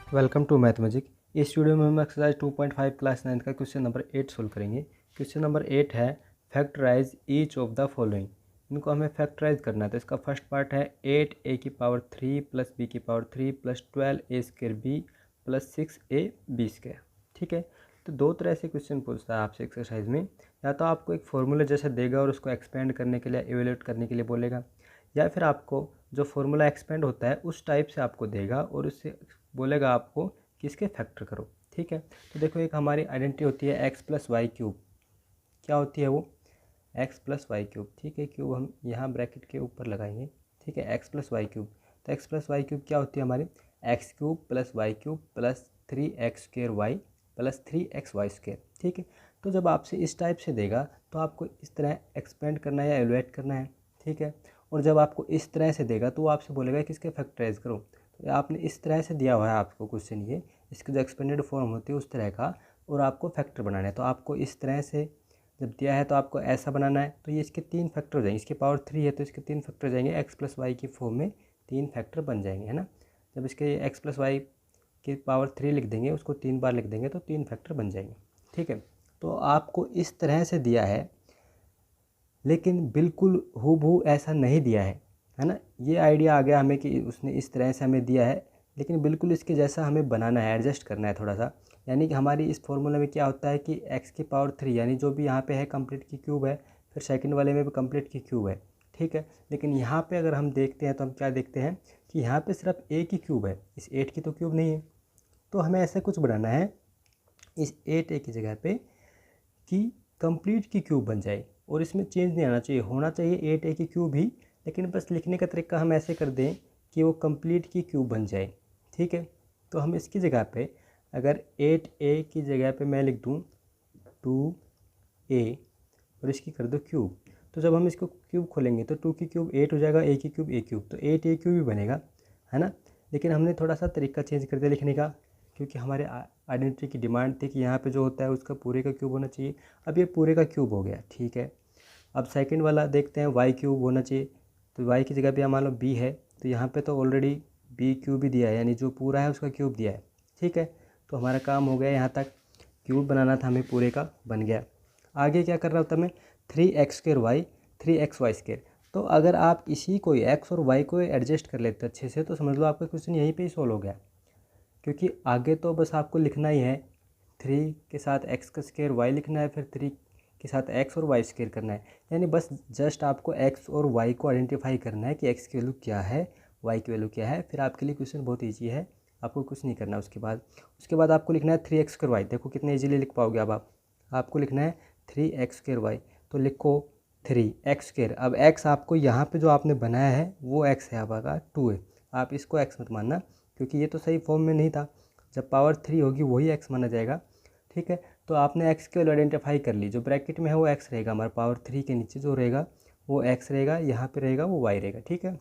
Welcome to math magic. इस video में हम एक्सरसाइज 2.5 क्लास 9 का क्वेश्चन नंबर 8 सोल्व करेंगे। क्वेश्चन नंबर 8 है factorise each of the following. इनको हमें फैक्टराइज करना है। तो इसका फर्स्ट पार्ट है 8a³ plus b³ plus 12a² plus 6ab²। ठीक है, तो दो तरह से क्वेश्चन पूछता है आपसे एक्सरसाइज में। या तो आपको एक फॉर्मूला जैसा देगा और उसको एक्सपेंड करने के लिए, एवेल्यूएट करने के लिए बोलेगा, या फिर आपको जो फॉर्मूला एक्सपेंड होता है उस टाइप से आपको देगा और उससे बोलेगा आपको कि इसके फैक्टर करो। ठीक है, तो देखो एक हमारी आइडेंटिटी होती है x+y³। क्या होती है वो? x+y³। ठीक है, क्यूब हम यहाँ ब्रैकेट के ऊपर लगाएंगे। ठीक है, x+y³। तो x+y³ क्या होती है हमारी? x³ + y³ + 3x² y + 3xy²। ठीक है, तो जब आपसे इस टाइप से देगा तो आपको इस तरह एक्सपेंड करना है या एवेल्यूएट करना है। ठीक है, और जब आपको इस तरह से देगा तो वो आपसे बोलेगा कि इसके फैक्टराइज करो। तो आपने इस तरह से दिया हुआ है आपको क्वेश्चन, ये इसकी जो एक्सपेंडेड फॉर्म होती है उस तरह का, और आपको फैक्टर बनाना है। तो आपको इस तरह से जब दिया है तो आपको ऐसा बनाना है। तो ये इसके 3 फैक्टर हो जाएंगे। इसकी पावर 3 है तो इसके 3 फैक्टर हो जाएंगे। x+y की फॉर्म में 3 फैक्टर बन जाएंगे, है ना। जब इसके x+y की पावर 3 लिख देंगे, उसको 3 बार लिख देंगे तो 3 फैक्टर बन जाएंगे। ठीक है, तो आपको इस तरह से दिया है, लेकिन बिल्कुल हूबहू ऐसा नहीं दिया है ना। ये आइडिया आ गया हमें कि उसने इस तरह से हमें दिया है, लेकिन बिल्कुल इसके जैसा हमें बनाना है, एडजस्ट करना है थोड़ा सा। यानी कि हमारी इस फॉर्मूला में क्या होता है कि x⁻³ यानी जो भी यहाँ पे है कंप्लीट की क्यूब है, फिर सेकंड वाले में भी कंप्लीट की क्यूब है। ठीक है, लेकिन यहाँ पे अगर हम देखते हैं तो हम क्या देखते हैं कि यहाँ पे सिर्फ a की क्यूब है, इस 8 की तो क्यूब नहीं है। तो हमें ऐसा कुछ बनाना है इस 8a की जगह पे कि कंप्लीट की क्यूब बन जाए, और इसमें चेंज नहीं आना चाहिए, होना चाहिए 8a की क्यूब ही, लेकिन बस लिखने का तरीका हम ऐसे कर दें कि वो कंप्लीट की क्यूब बन जाए। ठीक है, तो हम इसकी जगह पे अगर 8a की जगह पे मैं लिख दूँ 2a और इसकी कर दो क्यूब, तो जब हम इसको क्यूब खोलेंगे तो 2 की क्यूब 8 हो जाएगा, a की क्यूब a³, तो 8a³ ही बनेगा, है ना। लेकिन हमने थोड़ा सा तरीका चेंज कर दिया लिखने का, क्योंकि हमारे आइडेंटिटी की डिमांड थी कि यहाँ पे जो होता है उसका पूरे का क्यूब होना चाहिए। अब ये पूरे का क्यूब हो गया। ठीक है, अब सेकंड वाला देखते हैं, y³ होना चाहिए। तो y की जगह पे मान लो b है, तो यहाँ पे तो ऑलरेडी b³ ही दिया है, यानी जो पूरा है उसका क्यूब दिया है। ठीक है, तो हमारा काम हो गया, यहाँ तक क्यूब बनाना था हमें, पूरे का बन गया। आगे क्या करना होता है हमें? 3x² y 3xy²। तो अगर आप इसी को x और y को एडजस्ट कर लेते अच्छे से तो समझ लो आपका क्वेश्चन यहीं पे ही सोल्व हो गया, क्योंकि आगे तो बस आपको लिखना ही है 3 के साथ x² y लिखना है, फिर 3 के साथ x और y² करना है। यानी बस जस्ट आपको x और y को आइडेंटिफाई करना है कि x की वैल्यू क्या है, y की वैल्यू क्या है, फिर आपके लिए क्वेश्चन बहुत ईजी है, आपको कुछ नहीं करना। उसके बाद आपको लिखना है 3x² y। देखो कितने ईजिली लिख पाओगे अब आपको लिखना है 3x² y। तो लिखो 3x²। अब x आपको यहाँ पे जो आपने बनाया है वो x है, अब आगा 2 है। आप इसको x मत मानना, क्योंकि ये तो सही फॉर्म में नहीं था। जब पावर 3 होगी वही x माना जाएगा। ठीक है, तो आपने x की वैल्यू आइडेंटिफाई कर ली, जो ब्रैकेट में है वो x रहेगा, हमारा पावर 3 के नीचे जो रहेगा वो x रहेगा, यहाँ पे रहेगा वो y रहेगा। ठीक है,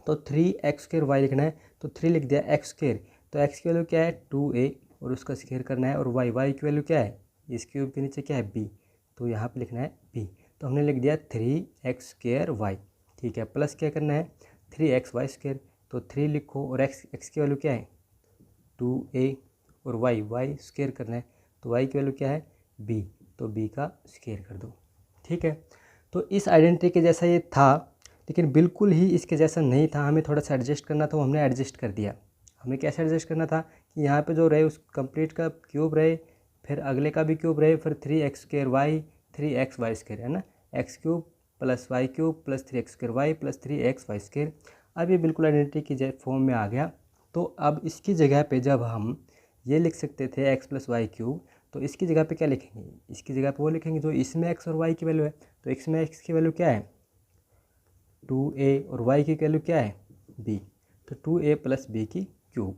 तो 3x² y लिखना है, तो 3 लिख दिया x²। तो x की वैल्यू क्या है? 2a, और उसका स्क्वायर करना है। और y की वैल्यू क्या है? इस क्यूब के नीचे क्या है? b, तो यहाँ पे लिखना है b। तो हमने लिख दिया 3x² y। ठीक है, प्लस क्या करना है? 3xy²। तो 3 लिखो, और x की वैल्यू क्या है? 2a, और y स्क्वायर करना है, तो y की वैल्यू क्या है? b, तो b का स्क्वायर कर दो। ठीक है, तो इस आइडेंटिटी के जैसा ये था, लेकिन बिल्कुल ही इसके जैसा नहीं था, हमें थोड़ा सा एडजस्ट करना था, वो हमने एडजस्ट कर दिया। हमें कैसे एडजस्ट करना था कि यहाँ पे जो रहे उस कंप्लीट का क्यूब रहे, फिर अगले का भी क्यूब रहे, फिर 3x² y 3xy², है ना। x³ + y³ + 3x² y + 3xy²। अब ये बिल्कुल आइडेंटिटी की फॉर्म में आ गया। तो अब इसकी जगह पे जब हम ये लिख सकते थे x + y³, तो इसकी जगह पे क्या लिखेंगे? इसकी जगह पे वो लिखेंगे जो इसमें x और y की वैल्यू है। तो x में x की वैल्यू क्या है? 2a, और y की वैल्यू क्या है? b, तो 2a + b³।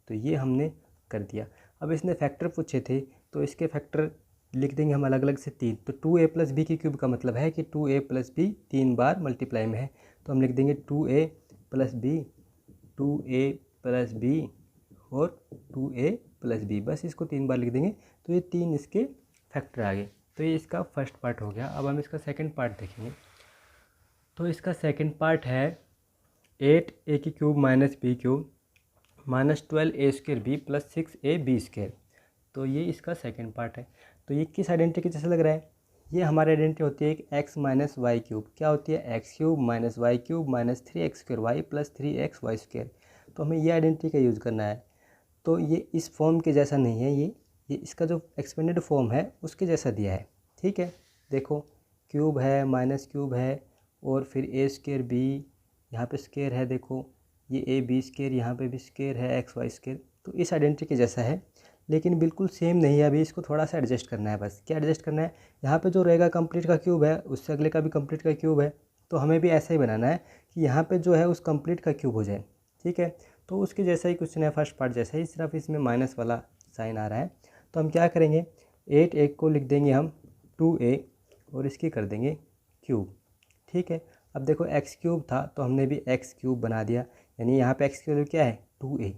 तो ये हमने कर दिया। अब इसने फैक्टर पूछे थे, तो इसके फैक्टर लिख देंगे हम अलग अलग से 3। तो 2a + b³ का मतलब है कि 2a + b 3 बार मल्टीप्लाई में है, तो हम लिख देंगे 2a + b 2a + b और 2a + b, बस इसको 3 बार लिख देंगे। तो ये 3 इसके फैक्टर आ गए। तो ये इसका फर्स्ट पार्ट हो गया। अब हम इसका सेकंड पार्ट देखेंगे। तो इसका सेकंड पार्ट है 8a³ - b³ -12a² b + 6ab²। तो ये इसका सेकंड पार्ट है। तो ये किस आइडेंटिटी के जैसे लग रहा है? ये हमारी आइडेंटिटी होती है एक x-y³। क्या होती है? x³ - y³ - 3x² y + 3xy²। तो हमें ये आइडेंटिटी का यूज़ करना है। तो ये इस फॉर्म के जैसा नहीं है, ये इसका जो एक्सपेंडेड फॉर्म है उसके जैसा दिया है। ठीक है, देखो क्यूब है, माइनस क्यूब है, और फिर a²b, यहाँ पे स्क्वायर है, देखो ये ab², यहाँ पे भी स्क्वायर है, xy²। तो इस आइडेंटिटी के जैसा है, लेकिन बिल्कुल सेम नहीं है। अभी इसको थोड़ा सा एडजस्ट करना है। बस क्या एडजस्ट करना है? यहाँ पे जो रहेगा कंप्लीट का क्यूब है, उससे अगले का भी कंप्लीट का क्यूब है। तो हमें भी ऐसा ही बनाना है कि यहाँ पे जो है उस कंप्लीट का क्यूब हो जाए। ठीक है, तो उसके जैसा ही क्वेश्चन है, फर्स्ट पार्ट जैसा ही, सिर्फ इसमें माइनस वाला साइन आ रहा है। तो हम क्या करेंगे, 8 को लिख देंगे हम 2a और इसकी कर देंगे क्यूब। ठीक है, अब देखो x³ था तो हमने भी x³ बना दिया, यानी यहाँ पे x की वैल्यू क्या है? 2a।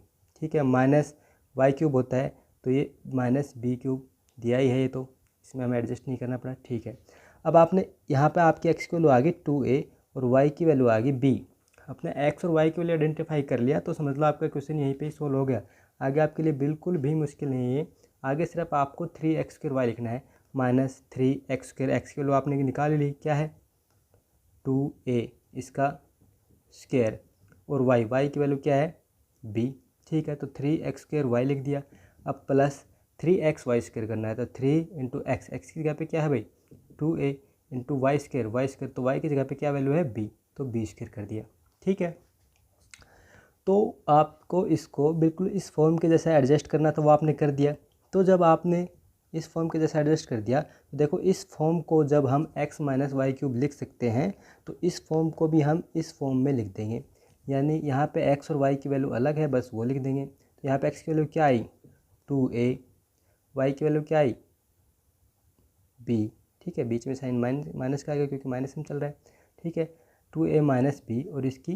ठीक है, -y³ होता है तो ये -b³ दिया ही है, ये तो इसमें हमें एडजस्ट नहीं करना पड़ा। ठीक है, अब आपने यहाँ पे आपकी x की वैल्यू आ गई 2a और y की वैल्यू आ गई b। अपने x और y के लिए आइडेंटिफाई कर लिया तो समझ लो आपका क्वेश्चन यहीं पे ही सोल्व हो गया। आगे आपके लिए बिल्कुल भी मुश्किल नहीं है। आगे सिर्फ आपको 3x² लिखना है, -3x²। x की वैल्यू आपने निकाल ली, क्या है? 2a इसका स्क्वायर, और y की वैल्यू क्या है? b। ठीक है, तो 3x² लिख दिया। अब प्लस 3xy² करना है, तो 3 × x की जगह पे क्या है भाई? 2a × y², तो y की जगह पे क्या वैल्यू है? b, तो b² कर दिया। ठीक है, तो आपको इसको बिल्कुल इस फॉर्म के जैसा एडजस्ट करना था, वो आपने कर दिया। तो जब आपने इस फॉर्म के जैसा एडजस्ट कर दिया तो देखो इस फॉर्म को जब हम x - y³ लिख सकते हैं तो इस फॉर्म को भी हम इस फॉर्म में लिख देंगे। यानी यहाँ पे x और y की वैल्यू अलग है, बस वो लिख देंगे। तो यहाँ पे x की वैल्यू क्या आई? 2a, y की वैल्यू क्या आई? b। ठीक है, बीच में साइन माइनस का आ गया क्योंकि माइनस में चल रहा है। ठीक है, 2a - b और इसकी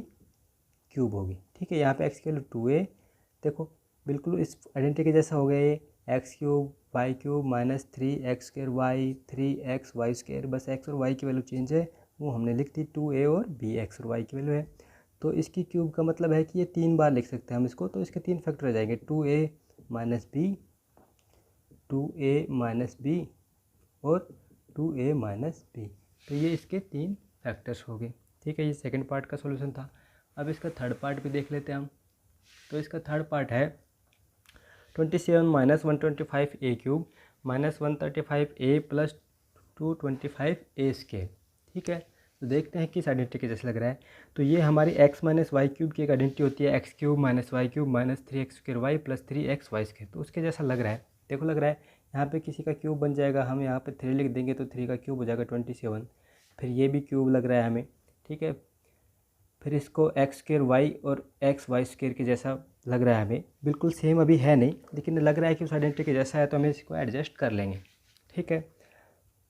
क्यूब होगी। ठीक है, यहाँ पे x की वैल्यू 2a, देखो बिल्कुल इस आइडेंटिटी के जैसा हो गया ये, x³ y³ - 3x² y 3xy²। बस x और y की वैल्यू चेंज है, वो हमने लिख दी 2a और b, x और y की वैल्यू है। तो इसकी क्यूब का मतलब है कि ये 3 बार लिख सकते हैं हम इसको, तो इसके 3 फैक्टर हो जाएंगे, 2a - b, 2a - b और 2a - b। तो ये इसके 3 फैक्टर्स हो गए। ठीक है, ये सेकंड पार्ट का सॉल्यूशन था। अब इसका थर्ड पार्ट भी देख लेते हैं हम। तो इसका थर्ड पार्ट है 27 - 125a³ - 135a + 225a²। ठीक है, तो देखते हैं किस आइडेंटिटी के जैसे लग रहा है। तो ये हमारी x - y³ की एक आइडेंटिटी होती है, x³ - y³ - 3x² y + 3xy²। तो उसके जैसा लग रहा है, देखो लग रहा है। यहाँ पे किसी का क्यूब बन जाएगा, हम यहाँ पे 3 लिख देंगे तो 3 का क्यूब हो जाएगा 27। फिर ये भी क्यूब लग रहा है हमें। ठीक है, फिर इसको x² y और xy² के जैसा लग रहा है हमें, बिल्कुल सेम अभी है नहीं, लेकिन लग रहा है कि उस आइडेंटिटी के जैसा है, तो हमें इसको एडजस्ट कर लेंगे। ठीक है,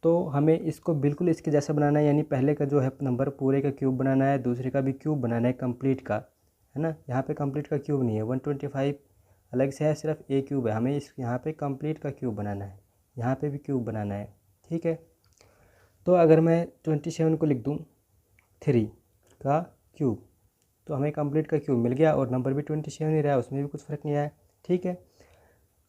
तो हमें इसको बिल्कुल इसके जैसा बनाना है, यानी पहले का जो है नंबर पूरे का क्यूब बनाना है, दूसरे का भी क्यूब बनाना है कंप्लीट का, है ना। यहाँ पे कंप्लीट का क्यूब नहीं है, 125 अलग से है, सिर्फ a क्यूब है। हमें इस यहाँ पे कंप्लीट का क्यूब बनाना है, यहाँ पे भी क्यूब बनाना है। ठीक है, तो अगर मैं 27 को लिख दूँ 3 का क्यूब, तो हमें कंप्लीट का क्यूब मिल गया और नंबर भी 27 ही रहा, उसमें भी कुछ फ़र्क नहीं आया। ठीक है,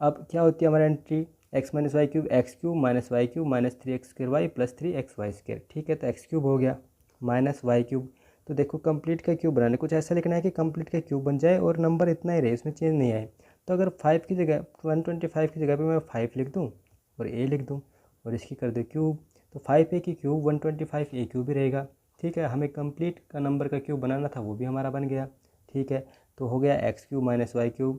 अब क्या होती है हमारी entry? x - y³ x³ - y³ - 3x² y + 3xy²। ठीक है, तो x³ हो गया -y³। तो देखो कंप्लीट का क्यूब बनाने कुछ ऐसा लिखना है कि कंप्लीट का क्यूब बन जाए और नंबर इतना ही रहे, इसमें चेंज नहीं आए। तो अगर 5 की जगह 125 की जगह पे मैं 5 लिख दूँ और a लिख दूँ और इसकी कर दे क्यूब, तो 5a की क्यूब 125a³ ही रहेगा। ठीक है, हमें कंप्लीट का नंबर का क्यूब बनाना था, वो भी हमारा बन गया। ठीक है, तो हो गया x³ - y³।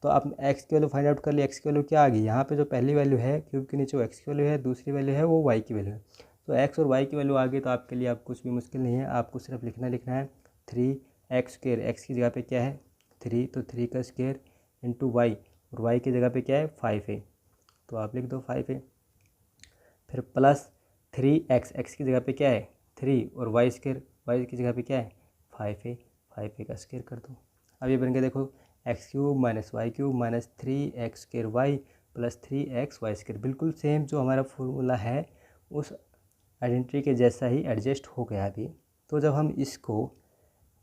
तो आप x की वैल्यू फाइंड आउट कर लिए, x की वैल्यू क्या आ गई? यहाँ पे जो पहली वैल्यू है क्यूब के नीचे वो x की वैल्यू है, दूसरी वैल्यू है वो y की वैल्यू है। तो x और y की वैल्यू आ गई, तो आपके लिए आप कुछ भी मुश्किल नहीं है, आपको सिर्फ लिखना है 3x²। x की जगह पे क्या है? 3, तो 3 का स्क्वायर इंटू y, और y की जगह पे क्या है? 5 है, तो आप लिख दो 5 है। फिर प्लस 3x, x की जगह पे क्या है? 3, और y की जगह पे क्या है? 5 है, 5 का स्क्वायर कर दो। अब ये बन गया, देखो x³ - y³ - 3x² y + 3xy²। बिल्कुल सेम जो हमारा फॉर्मूला है उस आइडेंटिटी के जैसा ही एडजस्ट हो गया अभी। तो जब हम इसको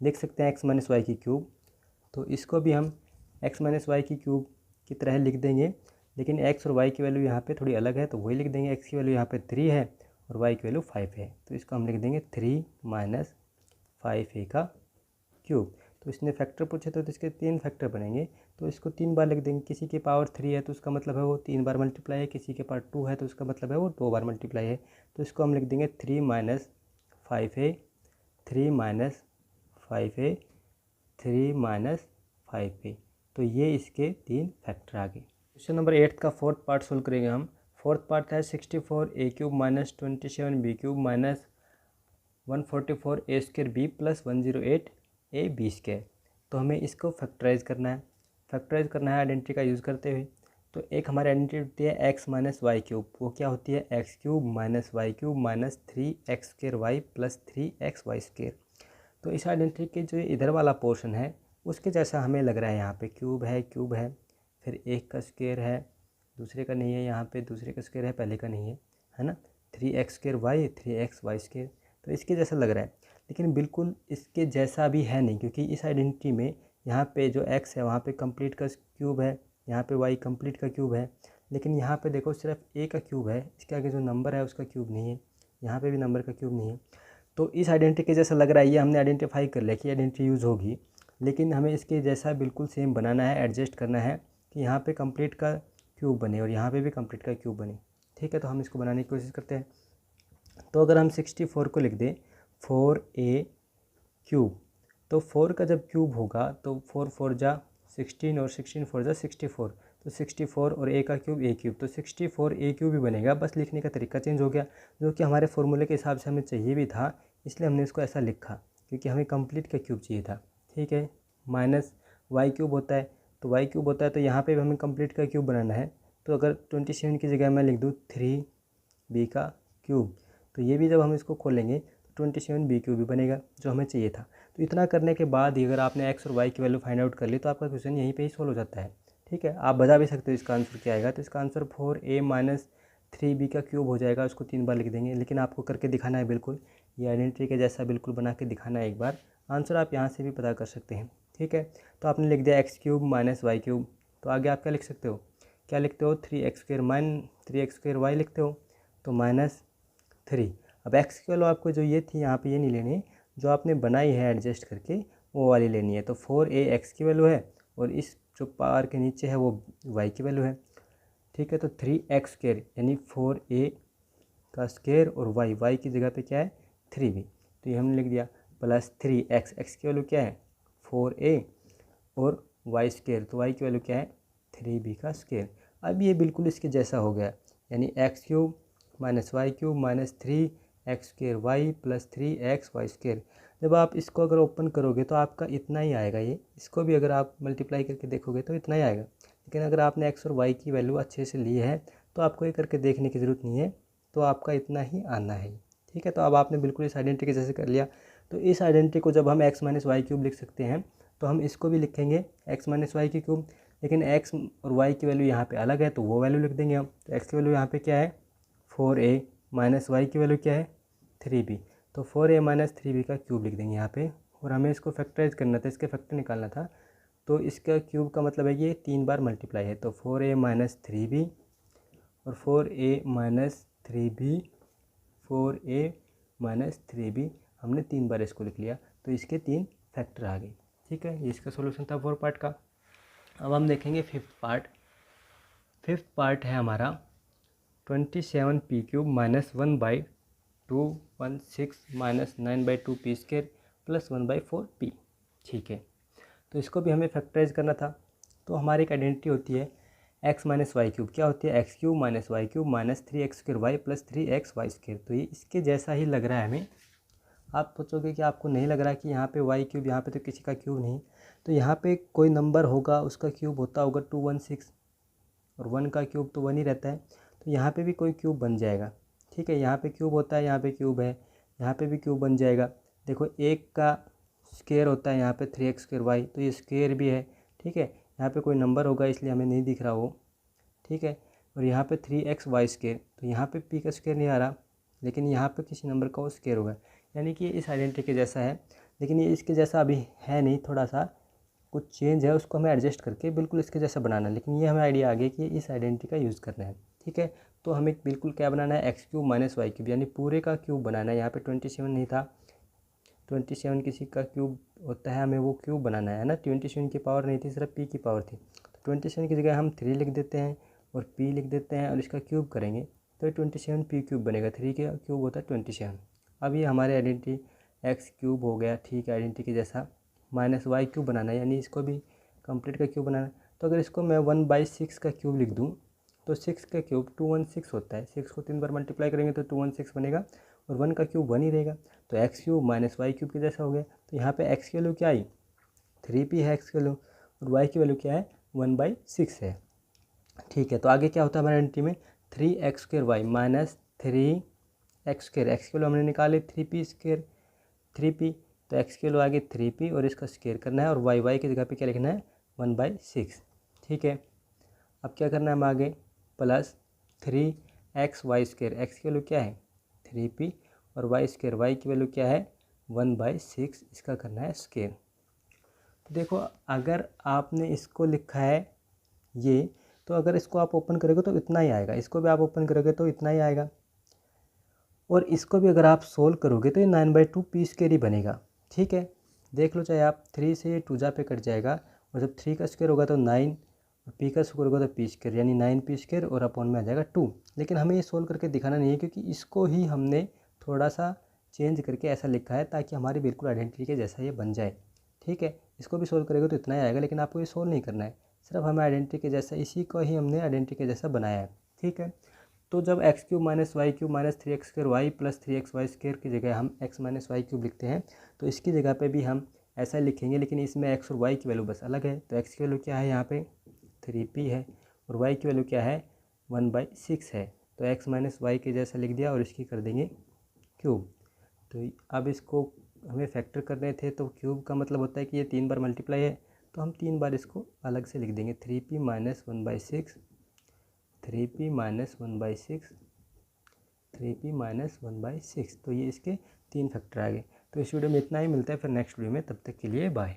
लिख सकते हैं x - y³ की क्यूब, तो इसको भी हम एक्स माइनस वाई की क्यूब की तरह लिख देंगे, लेकिन एक्स और वाई की वैल्यू यहाँ पे थोड़ी अलग है तो वही लिख देंगे। एक्स की वैल्यू यहाँ पे 3 है और वाई की वैल्यू 5 है, तो इसको हम लिख देंगे 3 माइनस 5a का क्यूब। तो इसने फैक्टर पूछे तो इसके 3 फैक्टर बनेंगे, तो इसको 3 बार लिख देंगे। किसी के पावर 3 है तो उसका मतलब है वो 3 बार मल्टीप्लाई है, किसी के पावर 2 है तो उसका मतलब है वो 2 बार मल्टीप्लाई है। तो इसको हम लिख देंगे 3 minus 5a, 3 minus 5a, 3 minus 5a। तो ये इसके 3 फैक्टर आ गए। क्वेश्चन नंबर 8 का फोर्थ पार्ट सोल्व करेंगे हम। फोर्थ पार्ट है 64a cube minus 27b cube minus 144a square B plus 108ab square. तो हमें इसको फैक्टराइज करना है। फैक्टराइज करना है आइडेंटिटी का यूज़ करते हुए। तो एक हमारी आइडेंटिटी होती है एक्स माइनस वाई क्यूब, वो क्या होती है x cube minus y cube minus 3x square y plus 3x y square. तो इस आइडेंटिटी के जो इधर वाला पोर्शन है उसके जैसा हमें लग रहा है। यहाँ पे क्यूब है, फिर एक का स्क्वायर है, दूसरे का नहीं है, यहाँ पे दूसरे का स्क्वायर है, पहले का नहीं है ना। 3x square Y, 3x y square, तो इसके जैसा लग रहा है, लेकिन बिल्कुल इसके जैसा भी है नहीं, क्योंकि इस आइडेंटिटी में यहाँ पे जो x है वहाँ पे कंप्लीट का क्यूब है, यहाँ पे y कंप्लीट का क्यूब है, लेकिन यहाँ पे देखो सिर्फ a का क्यूब है, इसके आगे जो नंबर है उसका क्यूब नहीं है, यहाँ पे भी नंबर का क्यूब नहीं है। तो इस आइडेंटिटी के जैसा लग रहा है, ये हमने आइडेंटिफाई कर लिया कि आइडेंटिटी यूज़ होगी, लेकिन हमें इसके जैसा बिल्कुल सेम बनाना है, एडजस्ट करना है कि यहाँ पे कंप्लीट का क्यूब बने और यहाँ पे भी कंप्लीट का क्यूब बने। ठीक है, तो हम इसको बनाने की कोशिश करते हैं। तो अगर हम 64 को लिख दें 4a क्यूब, तो 4 का जब क्यूब होगा तो 4 4 जा 16 और 16 4 जा 64, तो 64 और a का क्यूब a क्यूब, तो 64a क्यूब भी बनेगा, बस लिखने का तरीका चेंज हो गया, जो कि हमारे फॉर्मूले के हिसाब से हमें चाहिए भी था, इसलिए हमने इसको ऐसा लिखा क्योंकि हमें कंप्लीट का क्यूब चाहिए था। ठीक है, माइनस वाई क्यूब होता है, तो वाई क्यूब होता है, तो यहाँ पे भी हमें कंप्लीट का क्यूब बनाना है। तो अगर 27 की जगह मैं लिख दूँ 3b का क्यूब, तो ये भी जब हम इसको खोलेंगे तो 27b क्यूब भी बनेगा, जो हमें चाहिए था। तो इतना करने के बाद ही अगर आपने x और y की वैल्यू फाइंड आउट कर ली तो आपका क्वेश्चन यहीं पे ही सोल्व हो जाता है। ठीक है, आप बता भी सकते हो इसका आंसर क्या आएगा। तो इसका आंसर 4a माइनस 3b का क्यूब हो जाएगा, उसको 3 बार लिख देंगे, लेकिन आपको करके दिखाना है बिल्कुल, ये आइडेंटिटी के जैसा बिल्कुल बना के दिखाना है एक बार। आंसर आप यहाँ से भी पता कर सकते हैं। ठीक है, तो आपने लिख दिया x cube minus y cube, तो आगे आप क्या लिख सकते हो, क्या लिखते हो 3x square mine 3x square Y लिखते हो, तो माइनस 3। अब एक्स की वैल्यू आपको जो ये थी यहाँ पे ये नहीं लेनी, जो आपने बनाई है एडजस्ट करके वो वाली लेनी है। तो 4a एक्स की वैल्यू है और इस जो पावर के नीचे है वो y की वैल्यू है। ठीक है, तो 3x स्क्वायर यानी 4a का स्क्वायर और y की जगह पे क्या है 3b, तो ये हमने लिख दिया, प्लस 3x, x की वैल्यू क्या है 4a और y स्क्वायर, तो y की वैल्यू क्या है 3b का स्क्वायर। अब ये बिल्कुल इसके जैसा हो गया, यानी x cube minus y cube minus 3x square y plus 3x y square. जब आप इसको अगर ओपन करोगे तो आपका इतना ही आएगा, ये इसको भी अगर आप मल्टीप्लाई करके देखोगे तो इतना ही आएगा, लेकिन अगर आपने x और y की वैल्यू अच्छे से ली है तो आपको ये करके देखने की ज़रूरत नहीं है, तो आपका इतना ही आना है। ठीक है, तो अब आपने बिल्कुल इस आइडेंटिटी के जैसे कर लिया। तो इस आइडेंटिटी को जब हम x माइनस वाई क्यूब लिख सकते हैं तो हम इसको भी लिखेंगे x माइनस वाई की क्यूब, लेकिन x और y की वैल्यू यहाँ पे अलग है तो वो वैल्यू लिख देंगे हम। तो x की वैल्यू यहाँ पे क्या है 4a माइनस वाई की वैल्यू क्या है 3b, तो 4a माइनस 3b का क्यूब लिख देंगे यहाँ पे। और हमें इसको फैक्टराइज करना था, इसके फैक्टर निकालना था, तो इसका क्यूब का मतलब है ये 3 बार मल्टीप्लाई है, तो 4a माइनस 3b और 4a minus 3b, 4a minus 3b, हमने 3 बार इसको लिख लिया, तो इसके 3 फैक्टर आ गए। ठीक है, ये इसका सोल्यूशन था 4 पार्ट का। अब हम देखेंगे 5th पार्ट। 5th पार्ट है हमारा 27p cube minus 1/216 minus 9/2p square plus 1/4p। ठीक है, तो इसको भी हमें फैक्टराइज करना था। तो हमारी एक आइडेंटिटी होती है x माइनस वाई क्यूब, क्या होती है x cube minus y cube minus 3x square y plus 3x y square. तो ये इसके जैसा ही लग रहा है हमें। आप सोचोगे कि आपको नहीं लग रहा कि यहाँ पे वाई क्यूब, यहाँ पे तो किसी का क्यूब नहीं, तो यहाँ पे कोई नंबर होगा उसका क्यूब होता होगा 216 और 1 का क्यूब तो 1 ही रहता है, तो यहाँ पे भी कोई क्यूब बन जाएगा। ठीक है, यहाँ पे क्यूब होता है, यहाँ पे क्यूब है, यहाँ पे भी क्यूब बन जाएगा। देखो एक का स्क्वायर होता है यहाँ पे 3x स्क्वायर वाई, तो ये स्क्वायर भी है। ठीक है, यहाँ पे कोई नंबर होगा इसलिए हमें नहीं दिख रहा वो। ठीक है, और यहाँ पे 3x वाई स्क्वायर, तो यहाँ पे p का स्क्वायर नहीं आ रहा, लेकिन यहाँ पे किसी नंबर का वो स्क्वायर होगा, यानी कि इस आइडेंटिटी के जैसा है, लेकिन ये इसके जैसा अभी है नहीं, थोड़ा सा कुछ चेंज है उसको हमें एडजस्ट करके बिल्कुल इसके जैसा बनाना है। लेकिन ये हमें आइडिया आ गया कि इस आइडेंटिटी का यूज़ करना है, ठीक है। तो हमें बिल्कुल क्या बनाना है, x cube minus y cube, यानी पूरे का क्यूब बनाना है। यहाँ पे 27 नहीं था, 27 किसी का क्यूब होता है, हमें वो क्यूब बनाना है ना। 27 की पावर नहीं थी, सिर्फ पी की पावर थी। तो 27 की जगह हम 3 लिख देते हैं और पी लिख देते हैं और इसका क्यूब करेंगे तो 27 पी क्यूब बनेगा। 3 का क्यूब होता है 27। अब ये हमारे आइडेंटिटी एक्स क्यूब हो गया, ठीक है, आइडेंटिटी के जैसा। माइनस वाई क्यूब बनाना है, यानी इसको भी कंप्लीट का क्यूब बनाना है। तो अगर इसको मैं 1/6 का क्यूब लिख दूँ तो 6 का क्यूब 216 होता है। 6 को 3 बार मल्टीप्लाई करेंगे तो 216 बनेगा और 1 का क्यूब 1 ही रहेगा। तो x cube minus y cube के जैसा हो गया। तो यहाँ पे एक्स की वैल्यू क्या आई, 3p है एक्स की वैल्यू, और वाई की वैल्यू क्या है, 1/6 है, ठीक है। तो आगे क्या होता है हमारे आइडेंटिटी में, 3x² माइनस 3x², एक्स की वैल्यू हमने निकाली 3p², 3p, तो एक्स की वैल्यू आ गई 3p और इसका स्क्वायर करना है और वाई की जगह पे क्या लिखना है, 1/6, ठीक है। अब क्या करना है हम आगे, प्लस 3xy², एक्स की वैल्यू क्या है 3p और y² वाई की वैल्यू क्या है 1/6, इसका करना है स्क्वायर। तो देखो अगर आपने इसको लिखा है ये, तो अगर इसको आप ओपन करोगे तो इतना ही आएगा, इसको भी आप ओपन करोगे तो इतना ही आएगा, और इसको भी अगर आप सोल्व करोगे तो ये 9/2 p² ही बनेगा, ठीक है। देख लो, चाहे आप 3 से ये 2 पे कट जाएगा और जब 3 का स्क्वायर होगा तो 9 और p का स्क्वायर होगा तो p², यानी 9p² और अपॉन में आ जाएगा 2। लेकिन हमें ये सोल्व करके दिखाना नहीं है क्योंकि इसको ही हमने थोड़ा सा चेंज करके ऐसा लिखा है ताकि हमारी बिल्कुल आइडेंटिटी के जैसा ये बन जाए, ठीक है। इसको भी सोल्व करेगा तो इतना ही आएगा, लेकिन आपको ये सोल्व नहीं करना है, सिर्फ हमें आइडेंटिटी के जैसा, इसी को ही हमने आइडेंटिटी के जैसा बनाया है, ठीक है। तो जब x cube minus y cube minus 3x² y plus 3xy² की जगह हम x माइनस वाई क्यूब लिखते हैं, तो इसकी जगह पे भी हम ऐसा लिखेंगे, लेकिन इसमें x और y की वैल्यू बस अलग है। तो x की वैल्यू क्या है यहाँ पे 3p है और y की वैल्यू क्या है 1/6 है। तो x माइनस वाई के जैसा लिख दिया और इसकी कर देंगे क्यूब। तो अब इसको हमें फैक्टर करने थे, तो क्यूब का मतलब होता है कि ये 3 बार मल्टीप्लाई है, तो हम 3 बार इसको अलग से लिख देंगे, 3p minus 1/6, 3p minus 1/6, 3p minus 1/6। तो ये इसके 3 फैक्टर आ गए। तो इस वीडियो में इतना ही, मिलता है फिर नेक्स्ट वीडियो में, तब तक के लिए बाय।